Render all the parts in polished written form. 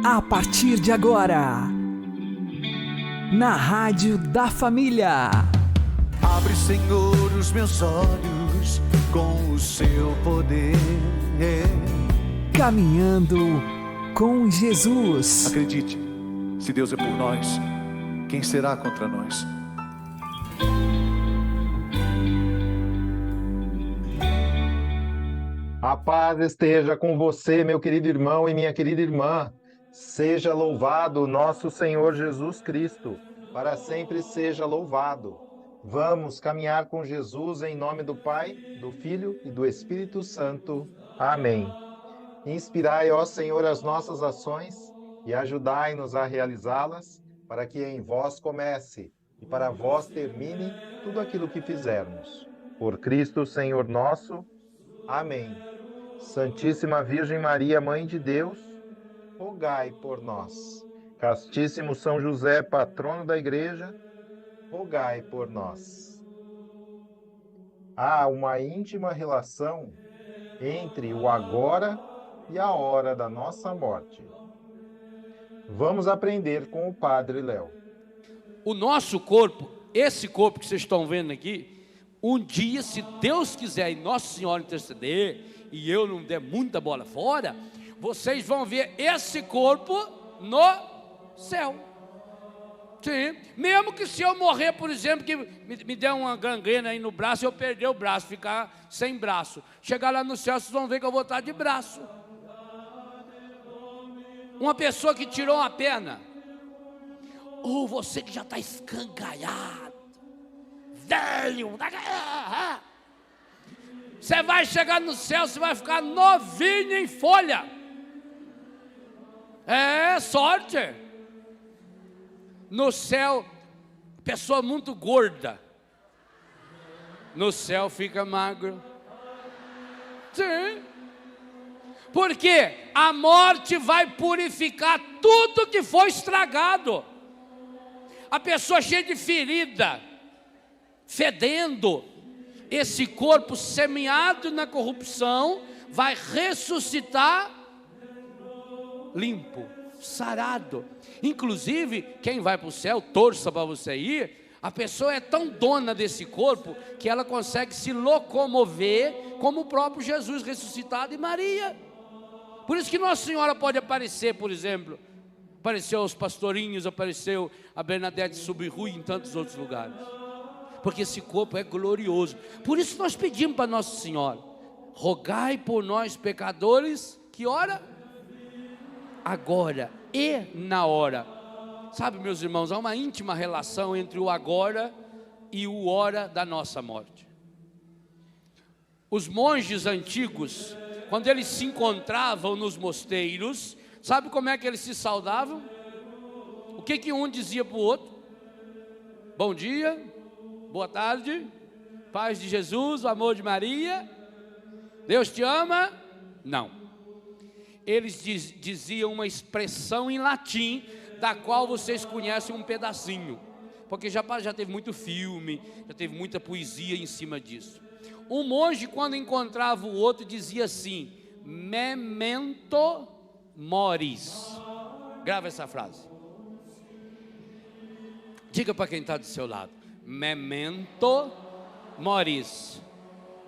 A partir de agora, na Rádio da Família. Abre, Senhor, os meus olhos com o seu poder. Caminhando com Jesus. Acredite, se Deus é por nós, quem será contra nós? A paz esteja com você, meu querido irmão e minha querida irmã. Seja louvado nosso Senhor Jesus Cristo, para sempre seja louvado. Vamos caminhar com Jesus em nome do Pai, do Filho e do Espírito Santo. Amém. Inspirai, ó Senhor, as nossas ações e ajudai-nos a realizá-las, para que em vós comece e para vós termine tudo aquilo que fizermos. Por Cristo, Senhor nosso. Amém. Santíssima Virgem Maria, Mãe de Deus, rogai por nós. Castíssimo São José, patrono da Igreja, rogai por nós. Há uma íntima relação entre o agora e a hora da nossa morte. Vamos aprender com o Padre Léo. O nosso corpo, esse corpo que vocês estão vendo aqui, um dia, se Deus quiser e Nossa Senhora interceder, e eu não der muita bola fora, vocês vão ver esse corpo no céu. Sim, mesmo que se eu morrer, por exemplo, que me der uma gangrena aí no braço, eu perder o braço, ficar sem braço, chegar lá no céu, vocês vão ver que eu vou estar de braço. Uma pessoa que tirou uma perna, ou você que já está escangalhado, velho, você vai chegar no céu, você vai ficar novinho em folha. É sorte. No céu, pessoa muito gorda, no céu fica magro. Sim. Porque a morte vai purificar tudo que foi estragado. A pessoa cheia de ferida, fedendo, esse corpo semeado na corrupção vai ressuscitar limpo, sarado. Inclusive, quem vai para o céu, torça para você ir, a pessoa é tão dona desse corpo que ela consegue se locomover como o próprio Jesus ressuscitado e Maria. Por isso que Nossa Senhora pode aparecer, por exemplo, apareceu aos pastorinhos, apareceu a Bernadette Subiru e em tantos outros lugares. Porque esse corpo é glorioso. Por isso nós pedimos para Nossa Senhora: rogai por nós pecadores, que hora? Agora e na hora. Sabe, meus irmãos, há uma íntima relação entre o agora e o hora da nossa morte. Os monges antigos, quando eles se encontravam nos mosteiros, sabe como é que eles se saudavam? O que um dizia para o outro? Bom dia, boa tarde, paz de Jesus, o amor de Maria, Deus te ama? Não. Eles diziam uma expressão em latim, da qual vocês conhecem um pedacinho, porque já teve muito filme, já teve muita poesia em cima disso. Um monge, quando encontrava o outro, dizia assim: memento moris. Grava essa frase. Diga para quem está do seu lado: memento moris.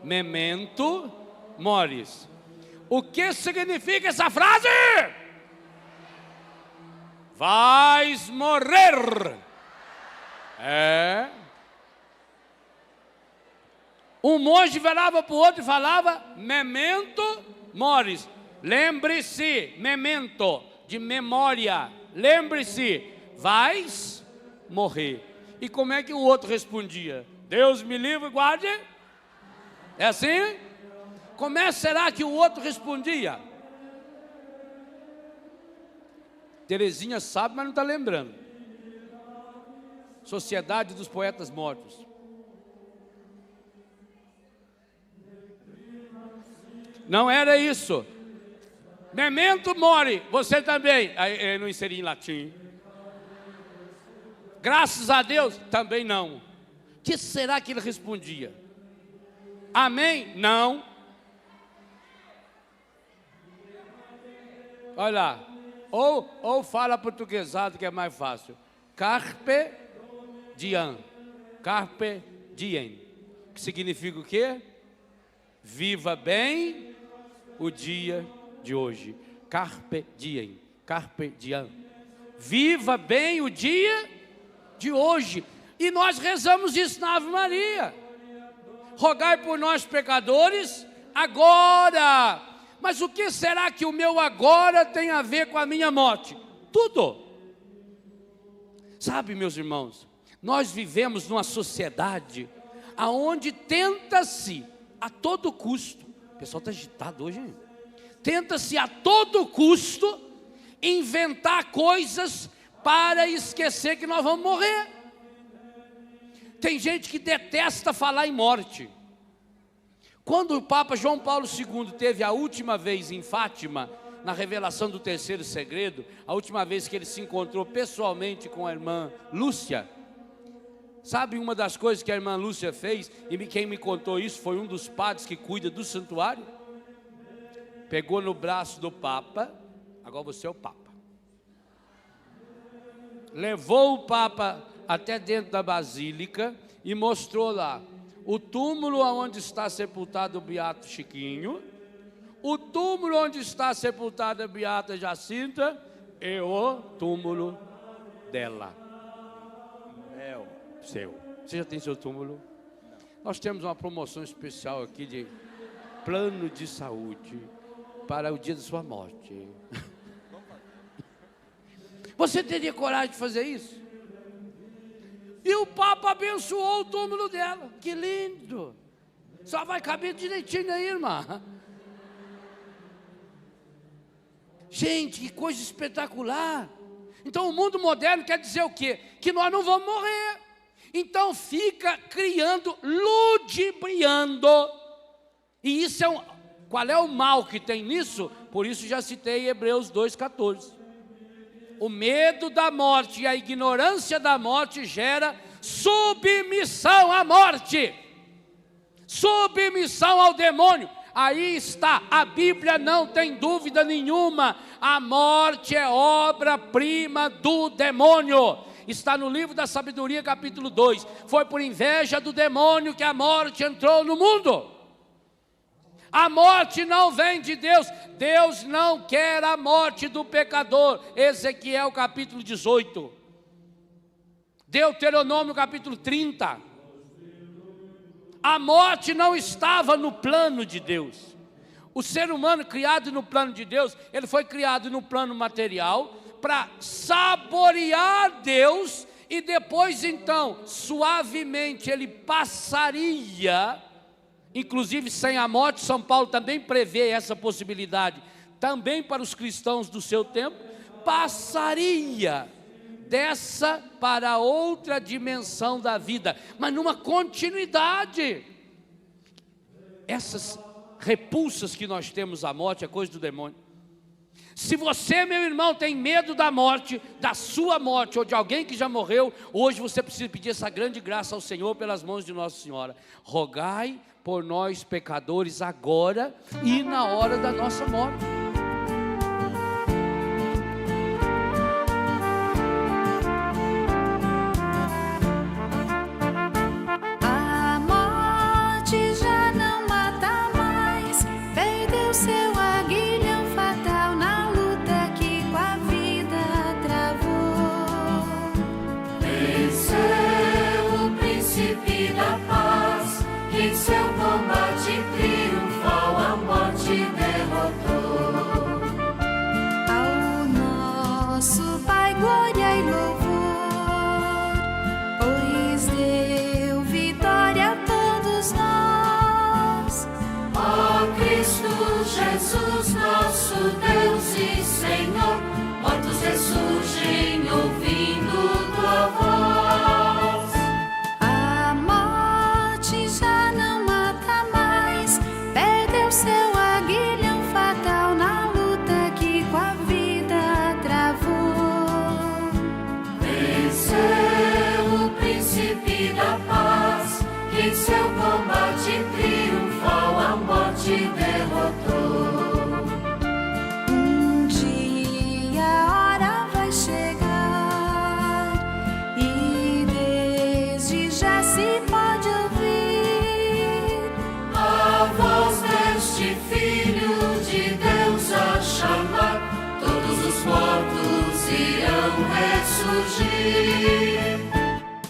Memento moris. O que significa essa frase? Vais morrer. É. Um monge virava para o outro e falava: memento moris. Lembre-se, memento, de memória. Lembre-se, vais morrer. E como é que o outro respondia? Deus me livre e guarde. É assim? Como é será que o outro respondia? Terezinha sabe, mas não está lembrando. Sociedade dos Poetas Mortos. Não era isso. Memento mori, você também. Aí, eu não inseri em latim. Graças a Deus, também não. O que será que ele respondia? Amém? Não. Olha lá. Ou fala portuguesado que é mais fácil. Carpe diem. Carpe diem. Que significa o quê? Viva bem o dia de hoje. Carpe diem. Carpe diem. Viva bem o dia de hoje. E nós rezamos isso na Ave Maria. Rogai por nós pecadores agora. Mas o que será que o meu agora tem a ver com a minha morte? Tudo. Sabe, meus irmãos, nós vivemos numa sociedade aonde tenta-se a todo custo, o pessoal está agitado hoje, hein? Tenta-se a todo custo inventar coisas para esquecer que nós vamos morrer. Tem gente que detesta falar em morte. Quando o Papa João Paulo II teve a última vez em Fátima, na revelação do terceiro segredo, a última vez que ele se encontrou pessoalmente com a irmã Lúcia, sabe uma das coisas que a irmã Lúcia fez, e quem me contou isso foi um dos padres que cuida do santuário? Pegou no braço do Papa, agora você é o Papa, levou o Papa até dentro da basílica e mostrou lá o túmulo onde está sepultado o Beato Chiquinho, o túmulo onde está sepultada a Beata Jacinta e o túmulo dela. É o seu. Você já tem seu túmulo? Nós temos uma promoção especial aqui de plano de saúde para o dia da sua morte. Você teria coragem de fazer isso? E o Papa abençoou o túmulo dela. Que lindo! Só vai caber direitinho aí, irmã. Gente, que coisa espetacular. Então o mundo moderno quer dizer o quê? Que nós não vamos morrer. Então fica criando, ludibriando. E isso é qual é o mal que tem nisso? Por isso já citei Hebreus 2,14. O medo da morte e a ignorância da morte gera submissão à morte, submissão ao demônio. Aí está, a Bíblia não tem dúvida nenhuma, a morte é obra-prima do demônio. Está no livro da sabedoria capítulo 2, foi por inveja do demônio que a morte entrou no mundo. A morte não vem de Deus, Deus não quer a morte do pecador. Ezequiel capítulo 18, Deuteronômio capítulo 30. A morte não estava no plano de Deus. O ser humano criado no plano de Deus, ele foi criado no plano material para saborear Deus e depois então, suavemente ele passaria. Inclusive sem a morte, São Paulo também prevê essa possibilidade, também para os cristãos do seu tempo, passaria dessa para outra dimensão da vida, mas numa continuidade. Essas repulsas que nós temos à morte é coisa do demônio. Se você, meu irmão, tem medo da morte, da sua morte ou de alguém que já morreu, hoje você precisa pedir essa grande graça ao Senhor pelas mãos de Nossa Senhora. Rogai por nós pecadores agora e na hora da nossa morte. A morte já não mata mais, perdeu seu aguilhão fatal na luta que com a vida travou. Venceu o príncipe da paz, em seu combate triunfal a morte derrotou. fugir.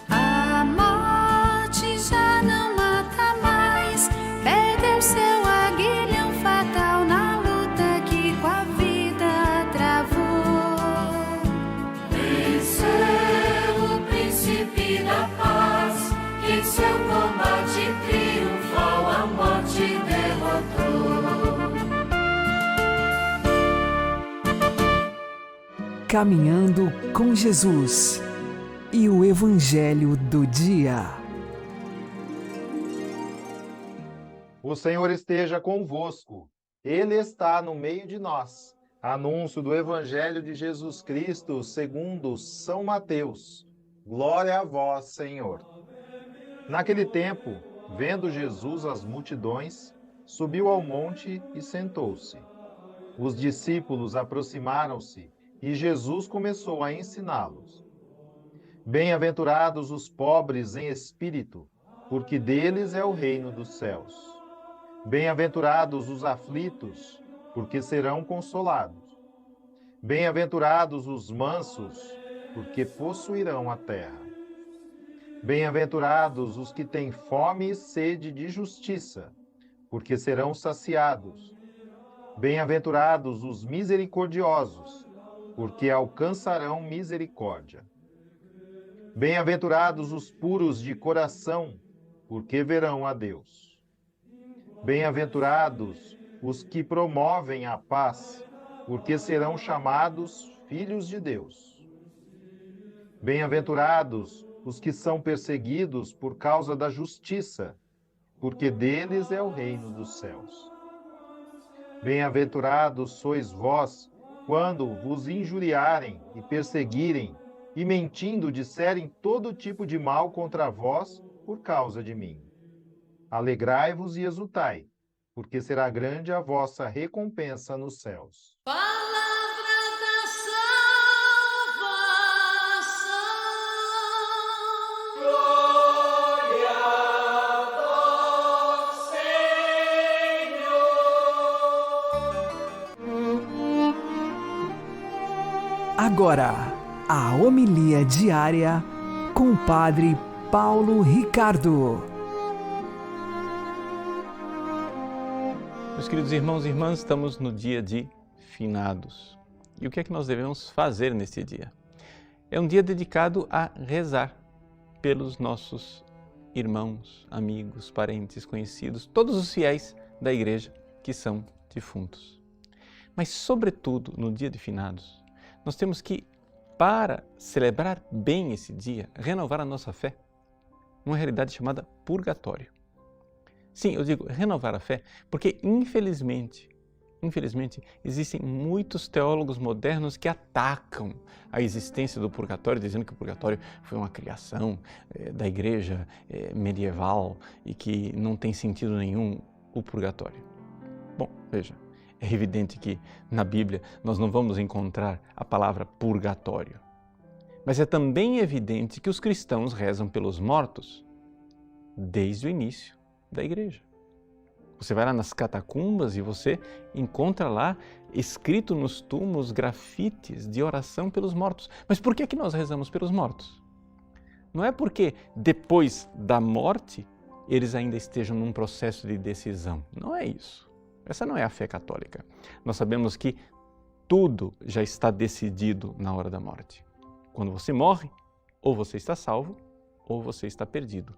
A morte já não mata mais, perdeu seu aguilhão fatal na luta que com a vida travou. Venceu o príncipe da paz, que em seu combate triunfal a morte derrotou. Caminhando com Jesus e o Evangelho do Dia. O Senhor esteja convosco, Ele está no meio de nós. Anúncio do Evangelho de Jesus Cristo segundo São Mateus. Glória a vós, Senhor. Naquele tempo, vendo Jesus as multidões, subiu ao monte e sentou-se. Os discípulos aproximaram-se e Jesus começou a ensiná-los. Bem-aventurados os pobres em espírito, porque deles é o reino dos céus. Bem-aventurados os aflitos, porque serão consolados. Bem-aventurados os mansos, porque possuirão a terra. Bem-aventurados os que têm fome e sede de justiça, porque serão saciados. Bem-aventurados os misericordiosos, porque alcançarão misericórdia. Bem-aventurados os puros de coração, porque verão a Deus. Bem-aventurados os que promovem a paz, porque serão chamados filhos de Deus. Bem-aventurados os que são perseguidos por causa da justiça, porque deles é o reino dos céus. Bem-aventurados sois vós, quando vos injuriarem e perseguirem, e mentindo disserem todo tipo de mal contra vós por causa de mim. Alegrai-vos e exultai, porque será grande a vossa recompensa nos céus. Palavra da salvação. Glória a vós, Senhor. Agora, a homilia diária com o Padre Paulo Ricardo. Meus queridos irmãos e irmãs, estamos no dia de Finados. E o que é que nós devemos fazer nesse dia? É um dia dedicado a rezar pelos nossos irmãos, amigos, parentes, conhecidos, todos os fiéis da igreja que são defuntos. Mas, sobretudo, no dia de Finados, nós temos que, para celebrar bem esse dia, renovar a nossa fé numa realidade chamada purgatório. Sim, eu digo renovar a fé porque, infelizmente, existem muitos teólogos modernos que atacam a existência do purgatório, dizendo que o purgatório foi uma criação da igreja medieval e que não tem sentido nenhum o purgatório. Bom, veja, é evidente que na Bíblia nós não vamos encontrar a palavra purgatório. Mas é também evidente que os cristãos rezam pelos mortos desde o início da igreja. Você vai lá nas catacumbas e você encontra lá escrito nos túmulos grafites de oração pelos mortos. Mas por que nós rezamos pelos mortos? Não é porque depois da morte eles ainda estejam num processo de decisão. Não é isso. Essa não é a fé católica. Nós sabemos que tudo já está decidido na hora da morte. Quando você morre, ou você está salvo, ou você está perdido.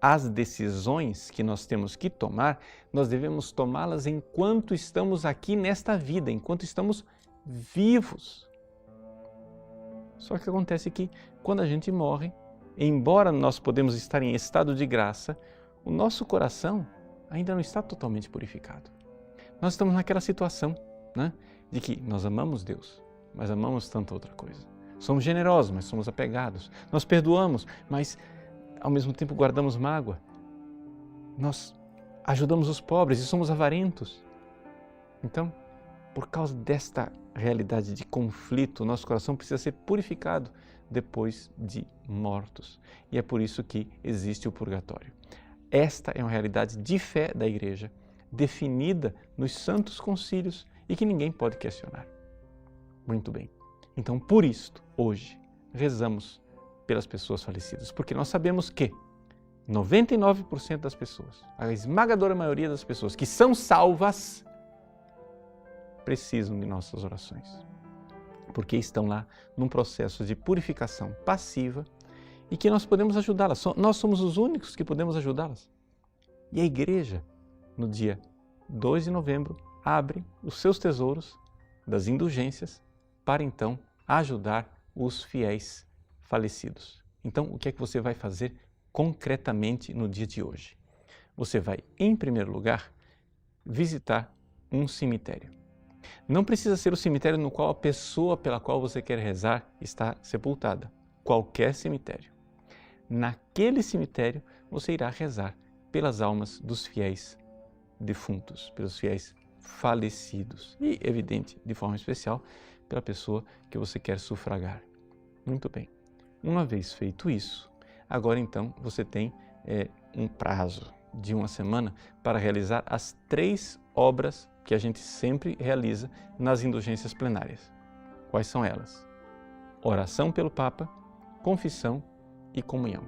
As decisões que nós temos que tomar, nós devemos tomá-las enquanto estamos aqui nesta vida, enquanto estamos vivos. Só que acontece que quando a gente morre, embora nós podemos estar em estado de graça, o nosso coração ainda não está totalmente purificado. Nós estamos naquela situação, né, de que nós amamos Deus, mas amamos tanta outra coisa. Somos generosos, mas somos apegados. Nós perdoamos, mas ao mesmo tempo guardamos mágoa. Nós ajudamos os pobres e somos avarentos. Então, por causa desta realidade de conflito, nosso coração precisa ser purificado depois de mortos. E é por isso que existe o purgatório. Esta é uma realidade de fé da Igreja, definida nos santos concílios e que ninguém pode questionar. Muito bem. Então, por isto, hoje, rezamos pelas pessoas falecidas, porque nós sabemos que 99% das pessoas, a esmagadora maioria das pessoas que são salvas, precisam de nossas orações, porque estão lá num processo de purificação passiva e que nós podemos ajudá-las. Nós somos os únicos que podemos ajudá-las. E a igreja, no dia 2 de novembro, abre os seus tesouros das indulgências para então ajudar os fiéis falecidos. Então, o que é que você vai fazer concretamente no dia de hoje? Você vai, em primeiro lugar, visitar um cemitério. Não precisa ser o cemitério no qual a pessoa pela qual você quer rezar está sepultada. Qualquer cemitério. Naquele cemitério, você irá rezar pelas almas dos fiéis defuntos, pelos fiéis falecidos e, evidente, de forma especial, pela pessoa que você quer sufragar. Muito bem. Uma vez feito isso, agora então você tem um prazo de 1 semana para realizar as 3 obras que a gente sempre realiza nas indulgências plenárias. Quais são elas? Oração pelo Papa, confissão e comunhão.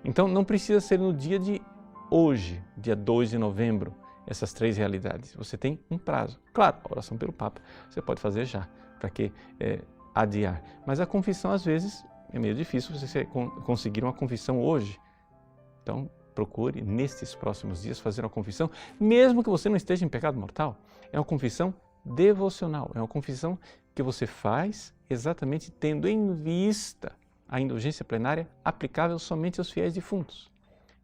Então não precisa ser no dia de hoje, dia 2 de novembro, essas 3 realidades. Você tem um prazo. Claro, a oração pelo Papa você pode fazer já, para que adiar. Mas a confissão às vezes é meio difícil você conseguir uma confissão hoje. Então procure nestes próximos dias fazer uma confissão, mesmo que você não esteja em pecado mortal. É uma confissão devocional, é uma confissão que você faz exatamente tendo em vista a indulgência plenária aplicável somente aos fiéis defuntos.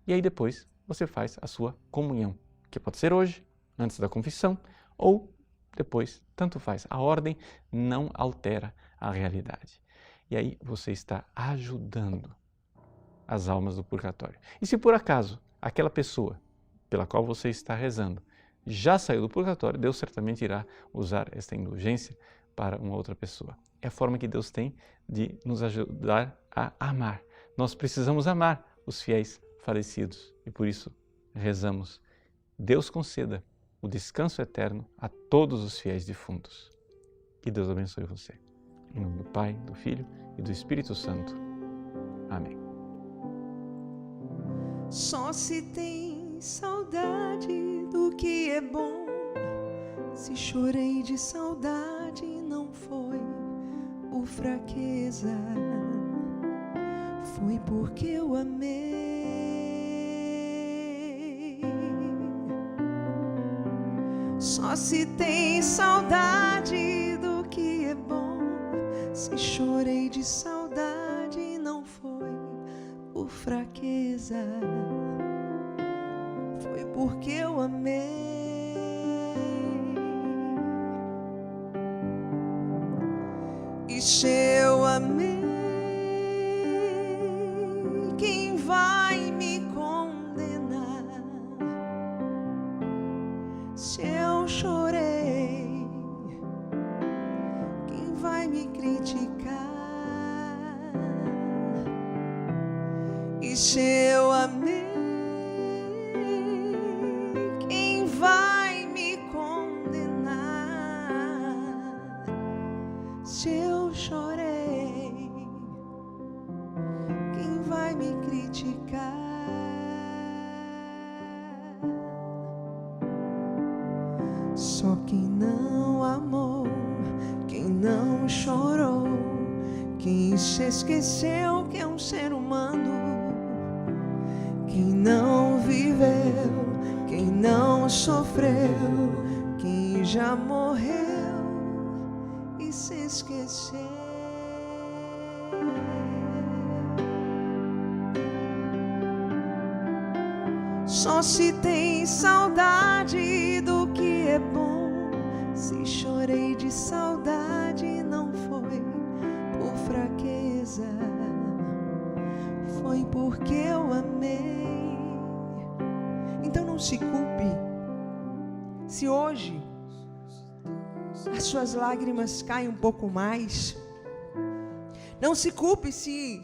E aí depois você faz a sua comunhão, que pode ser hoje, antes da confissão, ou depois, tanto faz. A ordem não altera a realidade. E aí você está ajudando as almas do purgatório. E se por acaso aquela pessoa pela qual você está rezando já saiu do purgatório, Deus certamente irá usar esta indulgência para uma outra pessoa. É a forma que Deus tem de nos ajudar a amar. Nós precisamos amar os fiéis falecidos e por isso rezamos. Deus conceda o descanso eterno a todos os fiéis defuntos. Que Deus abençoe você. Em nome do Pai, do Filho e do Espírito Santo. Amém. Só se tem saudade do que é bom. Se chorei de saudade, não foi por fraqueza, foi porque eu amei. Só se tem saudade do que é bom. Se chorei de saudade, não foi por fraqueza, foi porque eu amei. E se eu amei, quem vai me condenar? Se eu chorei, quem vai me criticar? E se eu amei, quem vai me condenar? Se eu chorei, quem vai me criticar? Só quem não amou, quem não chorou, quem se esqueceu que é um ser humano, quem não viveu, quem não sofreu, quem já morreu e se esqueceu. Só se tem saudade do que é bom. Se chorei de saudade, não foi por fraqueza, foi porque eu amei. Então não se culpe se hoje as suas lágrimas caem um pouco mais. Não se culpe se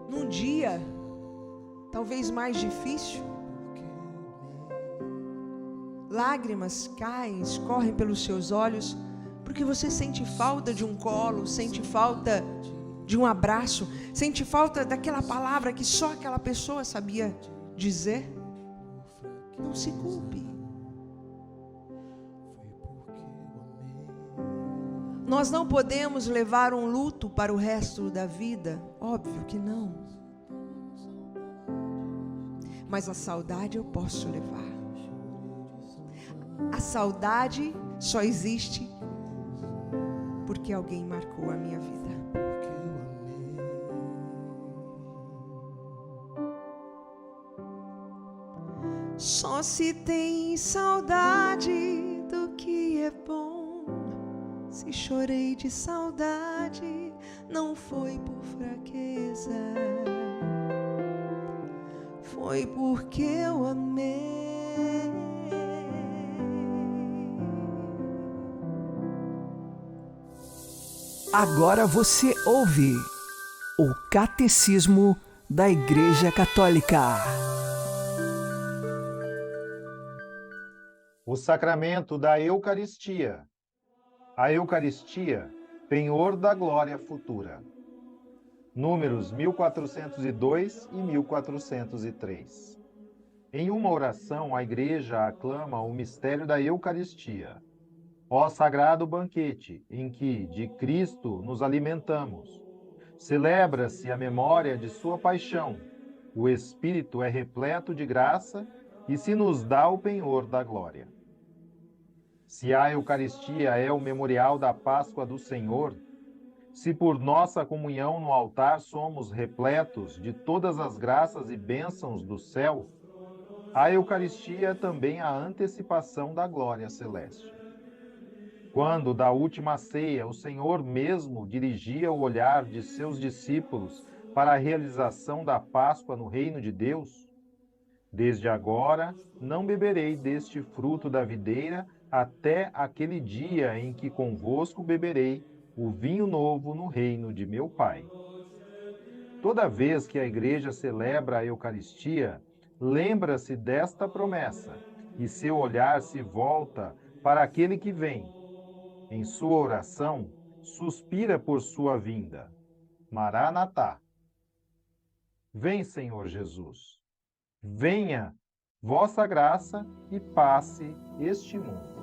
num dia talvez mais difícil lágrimas caem, escorrem pelos seus olhos, porque porque você sente falta de um colo, sente falta de um abraço, sente falta daquela palavra que só aquela pessoa sabia dizer. Não se culpe. Nós não podemos levar um luto para o resto da vida, óbvio que não. Mas a saudade eu posso levar. A saudade só existe porque alguém marcou a minha vida. Só se tem saudade do que é bom. Se chorei de saudade, não foi por fraqueza, foi porque eu amei. Agora você ouve o Catecismo da Igreja Católica. O sacramento da Eucaristia. A Eucaristia, penhor da glória futura. Números 1402 e 1403. Em uma oração, a Igreja aclama o mistério da Eucaristia. Ó sagrado banquete, em que, de Cristo, nos alimentamos. Celebra-se a memória de sua paixão. O Espírito é repleto de graça e se nos dá o penhor da glória. Se a Eucaristia é o memorial da Páscoa do Senhor, se por nossa comunhão no altar somos repletos de todas as graças e bênçãos do céu, a Eucaristia é também a antecipação da glória celeste. Quando, da última ceia, o Senhor mesmo dirigia o olhar de seus discípulos para a realização da Páscoa no reino de Deus, desde agora não beberei deste fruto da videira até aquele dia em que convosco beberei o vinho novo no reino de meu Pai. Toda vez que a Igreja celebra a Eucaristia, lembra-se desta promessa e seu olhar se volta para aquele que vem. Em sua oração, suspira por sua vinda. Maranatá. Vem, Senhor Jesus. Venha, vossa graça, e passe este mundo.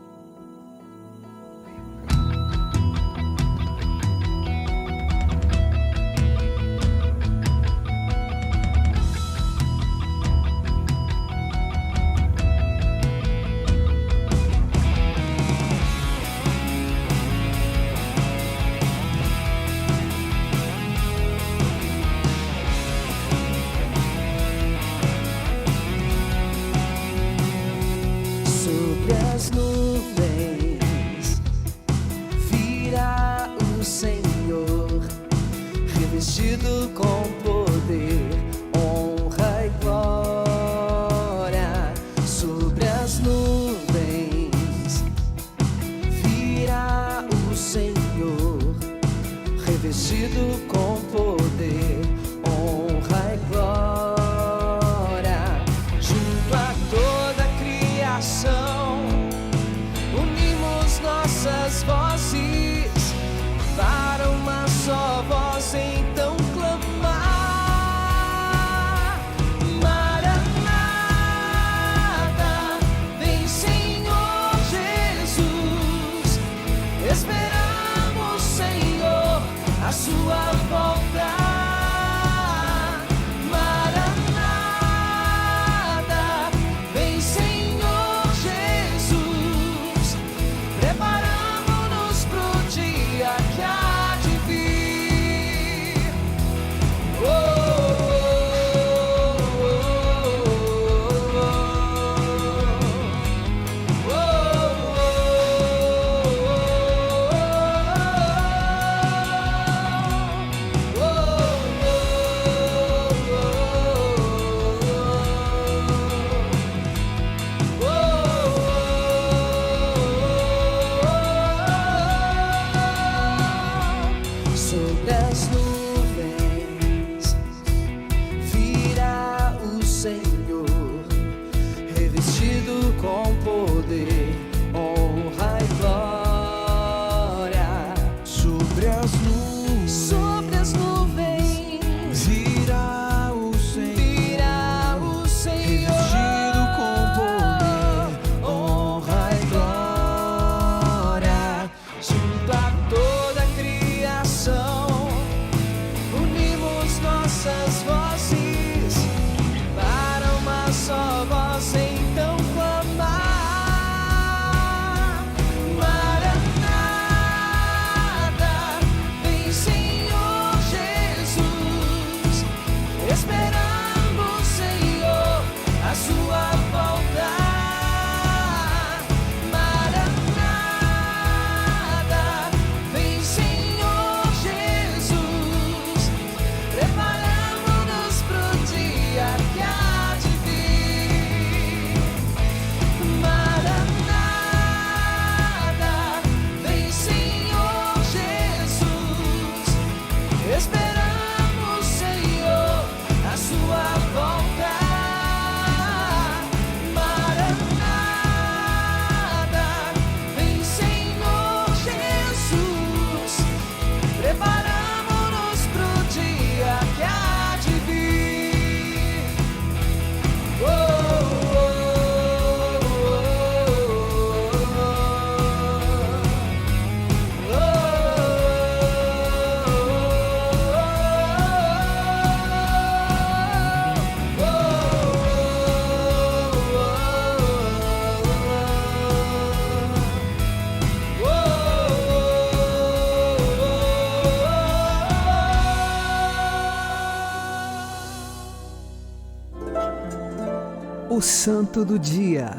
O Santo do Dia,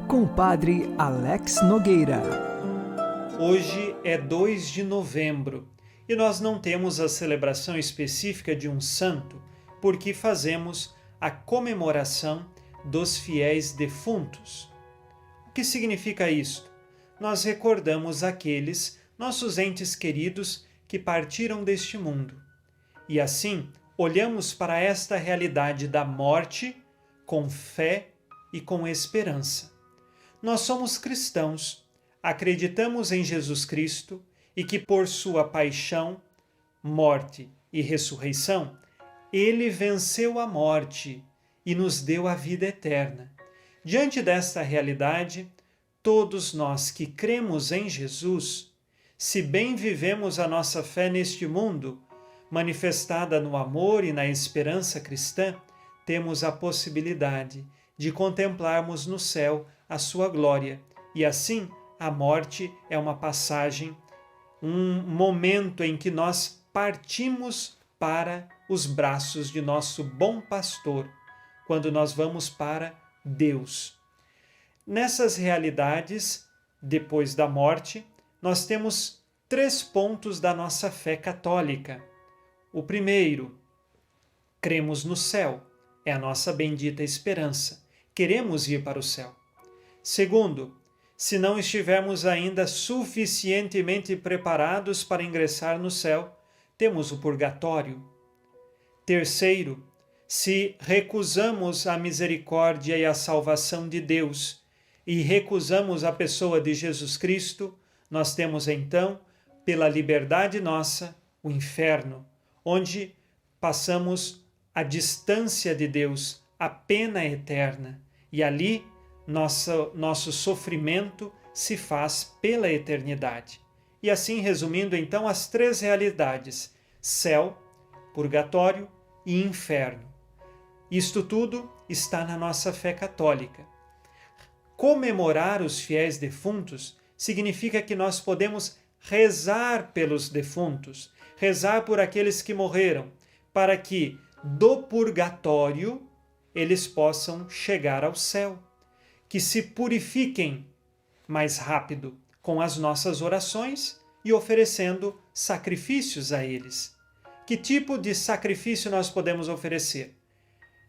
com o Padre Alex Nogueira. Hoje é 2 de novembro e nós não temos a celebração específica de um santo porque fazemos a comemoração dos fiéis defuntos. O que significa isto? Nós recordamos aqueles nossos entes queridos que partiram deste mundo. E assim, olhamos para esta realidade da morte com fé e com esperança. Nós somos cristãos, acreditamos em Jesus Cristo e que por sua paixão, morte e ressurreição, ele venceu a morte e nos deu a vida eterna. Diante desta realidade, todos nós que cremos em Jesus, se bem vivemos a nossa fé neste mundo, manifestada no amor e na esperança cristã, temos a possibilidade de contemplarmos no céu a sua glória. E assim, a morte é uma passagem, um momento em que nós partimos para os braços de nosso bom pastor, quando nós vamos para Deus. Nessas realidades, depois da morte, nós temos 3 pontos da nossa fé católica. O primeiro, cremos no céu, é a nossa bendita esperança. Queremos ir para o céu. Segundo, se não estivermos ainda suficientemente preparados para ingressar no céu, temos o purgatório. Terceiro, se recusamos a misericórdia e a salvação de Deus e recusamos a pessoa de Jesus Cristo, nós temos então, pela liberdade nossa, o inferno, onde passamos a distância de Deus, a pena eterna, e ali nosso sofrimento se faz pela eternidade. E assim, resumindo então as 3 realidades: céu, purgatório e inferno. Isto tudo está na nossa fé católica. Comemorar os fiéis defuntos significa que nós podemos rezar pelos defuntos, rezar por aqueles que morreram, para que do purgatório eles possam chegar ao céu, que se purifiquem mais rápido com as nossas orações e oferecendo sacrifícios a eles. Que tipo de sacrifício nós podemos oferecer?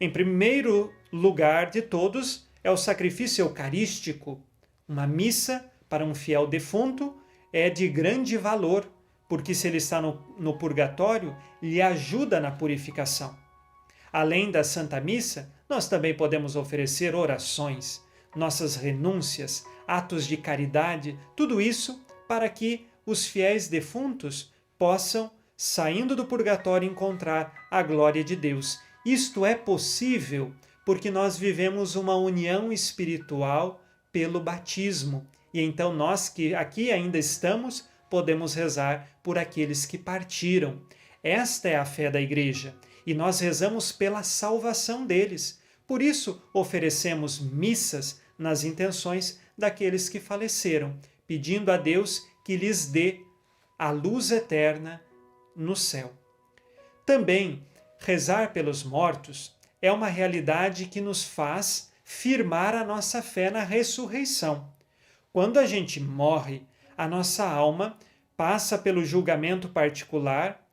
Em primeiro lugar de todos é o sacrifício eucarístico. Uma missa para um fiel defunto é de grande valor, porque se ele está no purgatório, lhe ajuda na purificação. Além da Santa Missa, nós também podemos oferecer orações, nossas renúncias, atos de caridade, tudo isso para que os fiéis defuntos possam, saindo do purgatório, encontrar a glória de Deus. Isto é possível porque nós vivemos uma união espiritual pelo batismo. E então nós que aqui ainda estamos, podemos rezar por aqueles que partiram. Esta é a fé da Igreja. E nós rezamos pela salvação deles. Por isso, oferecemos missas nas intenções daqueles que faleceram, pedindo a Deus que lhes dê a luz eterna no céu. Também, rezar pelos mortos é uma realidade que nos faz firmar a nossa fé na ressurreição. Quando a gente morre, a nossa alma passa pelo julgamento particular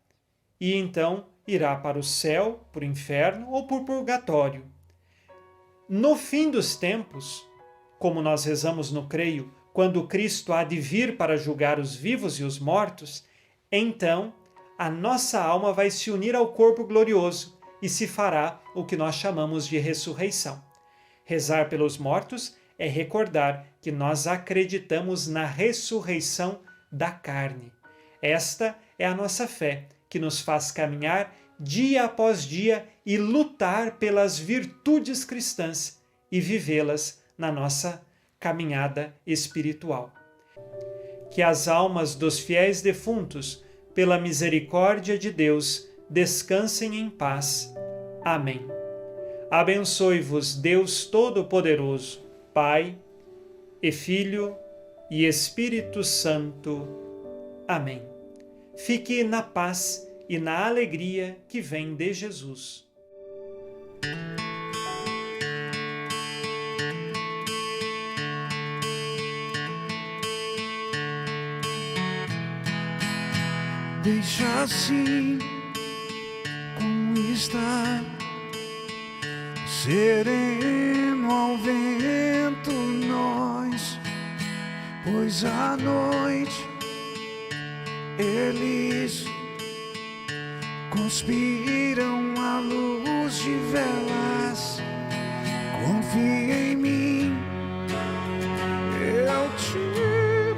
e então irá para o céu, para o inferno ou para o purgatório. No fim dos tempos, como nós rezamos no creio, quando Cristo há de vir para julgar os vivos e os mortos, então a nossa alma vai se unir ao corpo glorioso e se fará o que nós chamamos de ressurreição. Rezar pelos mortos é recordar que nós acreditamos na ressurreição da carne. Esta é a nossa fé, que nos faz caminhar dia após dia e lutar pelas virtudes cristãs e vivê-las na nossa caminhada espiritual. Que as almas dos fiéis defuntos, pela misericórdia de Deus, descansem em paz. Amém. Abençoe-vos Deus Todo-Poderoso, Pai e Filho e Espírito Santo. Amém. Fique na paz e na alegria que vem de Jesus. Deixa assim como está, sereno ao vento nós, pois à noite eles conspiram à luz de velas. Confia em mim, eu te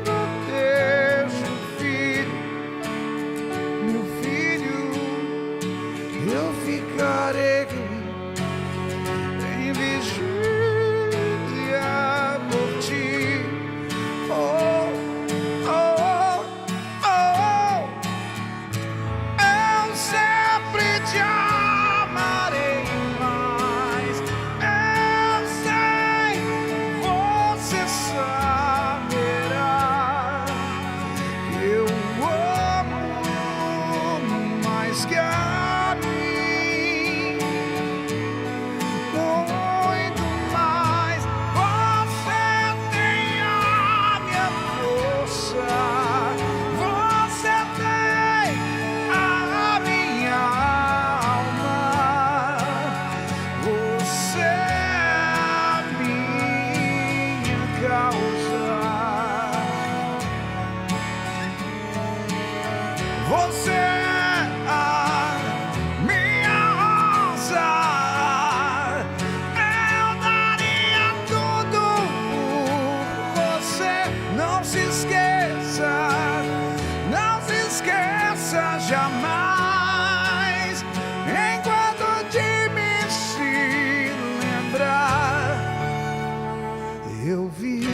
protejo, filho, meu filho, eu ficarei em vigília por ti. Oh, oh, oh, eu sempre te amarei mais. Eu sei, você saberá que eu amo mais que a mim, muito mais. Você tem a minha força, você tem a minha alma, você é a minha causa, você é a minha rosa. Eu daria tudo por você. Não se esqueça, não se esqueça jamais. Enquanto de mim se lembrar, eu verei.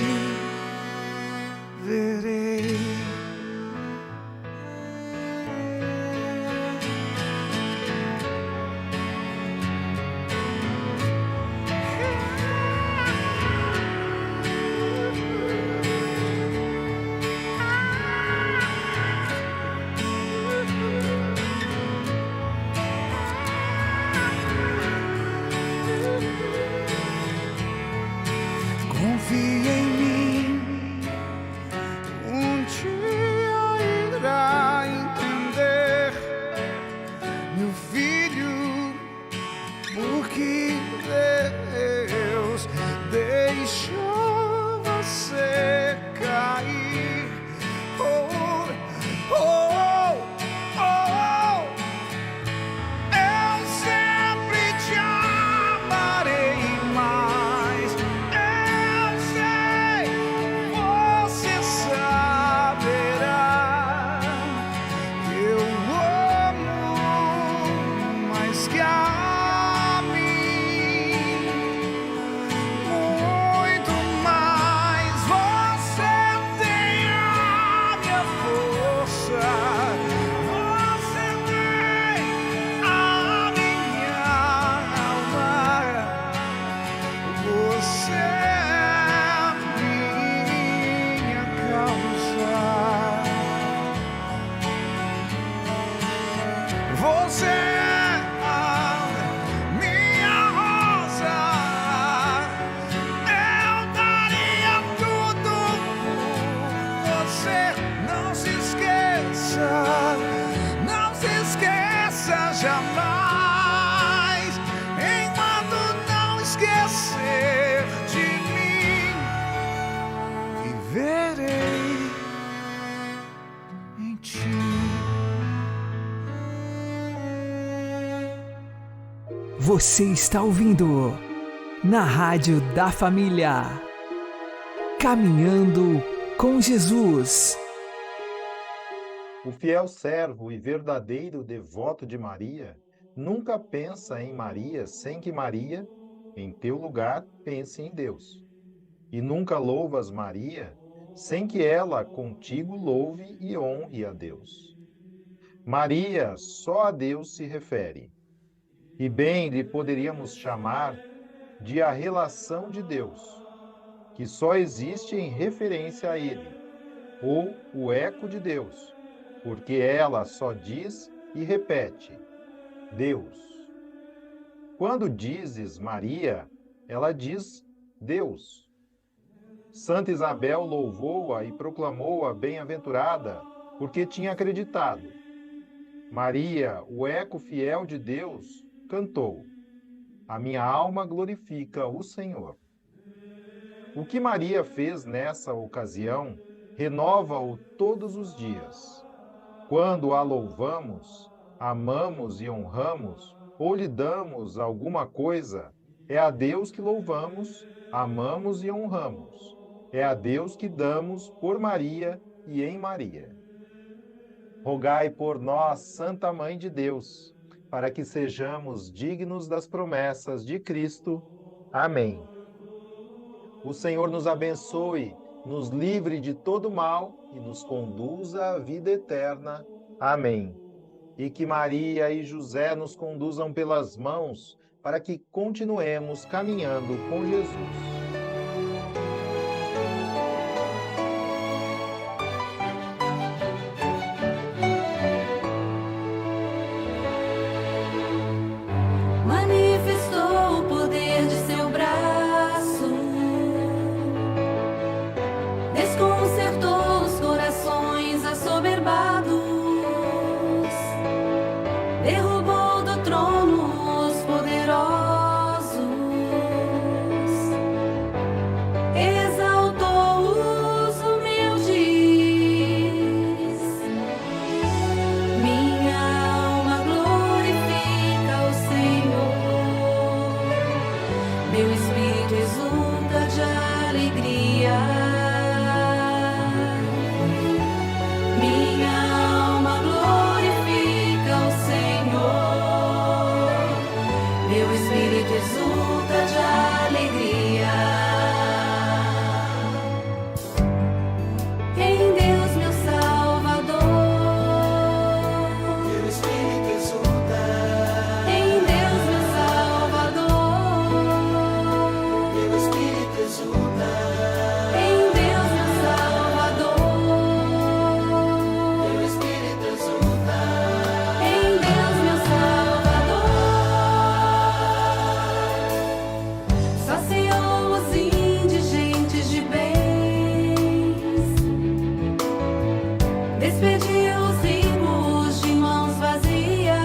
Confia em mim, um dia irá entender, meu filho, porque Deus deixou você cair. Oh, oh, oh, oh. Eu sempre te amarei mais. Eu sei, você saberá que eu amo mais que a mim, muito mais. Você tem a minha força, você tem a minha alma, você é a minha causa, você é a minha rosa. Eu daria tudo por você. Não se esqueça, não se esqueça jamais. Enquanto não esquecer de mim, viverei em ti. Você está ouvindo na Rádio da Família. Caminhando com Jesus. O fiel servo e verdadeiro devoto de Maria nunca pensa em Maria sem que Maria, em teu lugar, pense em Deus. E nunca louvas Maria sem que ela contigo louve e honre a Deus. Maria só a Deus se refere, e bem lhe poderíamos chamar de a relação de Deus, que só existe em referência a Ele, ou o eco de Deus, porque ela só diz e repete: Deus. Quando dizes Maria, ela diz Deus. Santa Isabel louvou-a e proclamou-a bem-aventurada, porque tinha acreditado, Maria, o eco fiel de Deus, cantou: A minha alma glorifica o Senhor. O que Maria fez nessa ocasião, renova-o todos os dias. Quando a louvamos, amamos e honramos, ou lhe damos alguma coisa, é a Deus que louvamos, amamos e honramos. É a Deus que damos por Maria e em Maria. Rogai por nós, Santa Mãe de Deus, para que sejamos dignos das promessas de Cristo. Amém. O Senhor nos abençoe, nos livre de todo mal e nos conduza à vida eterna. Amém. E que Maria e José nos conduzam pelas mãos para que continuemos caminhando com Jesus. Manifestou o poder de seu braço, desconcertou os corações assoberbados, derrubou do trono os poderosos, exaltou os humildes. Minha alma glorifica o Senhor, meu espírito exulta de alegria. Minha alma glorifica o Senhor, meu espírito exulta de alegria. Em Deus, meu Salvador, meu espírito exulta. Em Deus, meu Salvador, meu espírito exulta. Em Deus, meu Salvador, meu espírito exulta. Em Deus, meu Salvador, saciou os indigentes de bens, despediu os ricos de mãos vazias,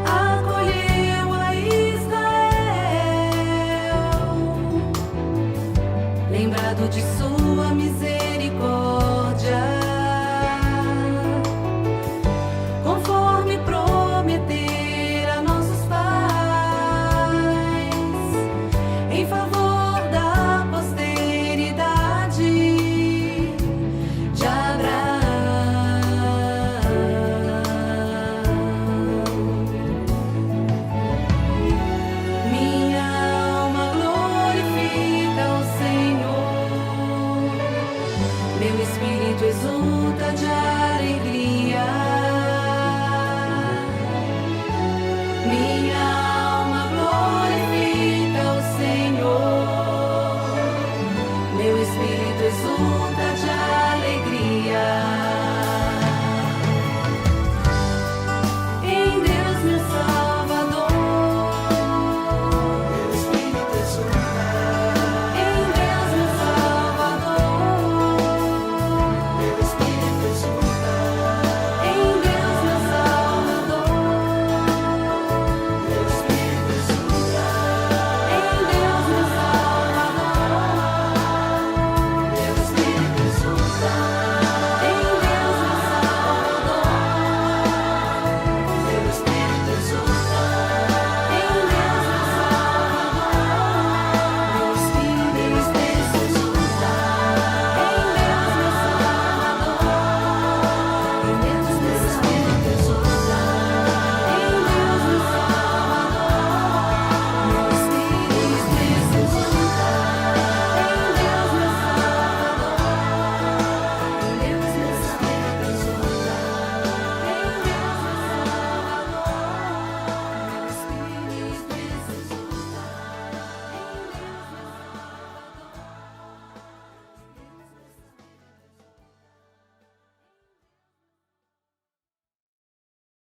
acolheu a Israel, lembrado de sua misericórdia, conforme prometer a nossos pais, em favor da posteridade de Abraão. Minha alma glorifica o Senhor, meu espírito exulta de alegria.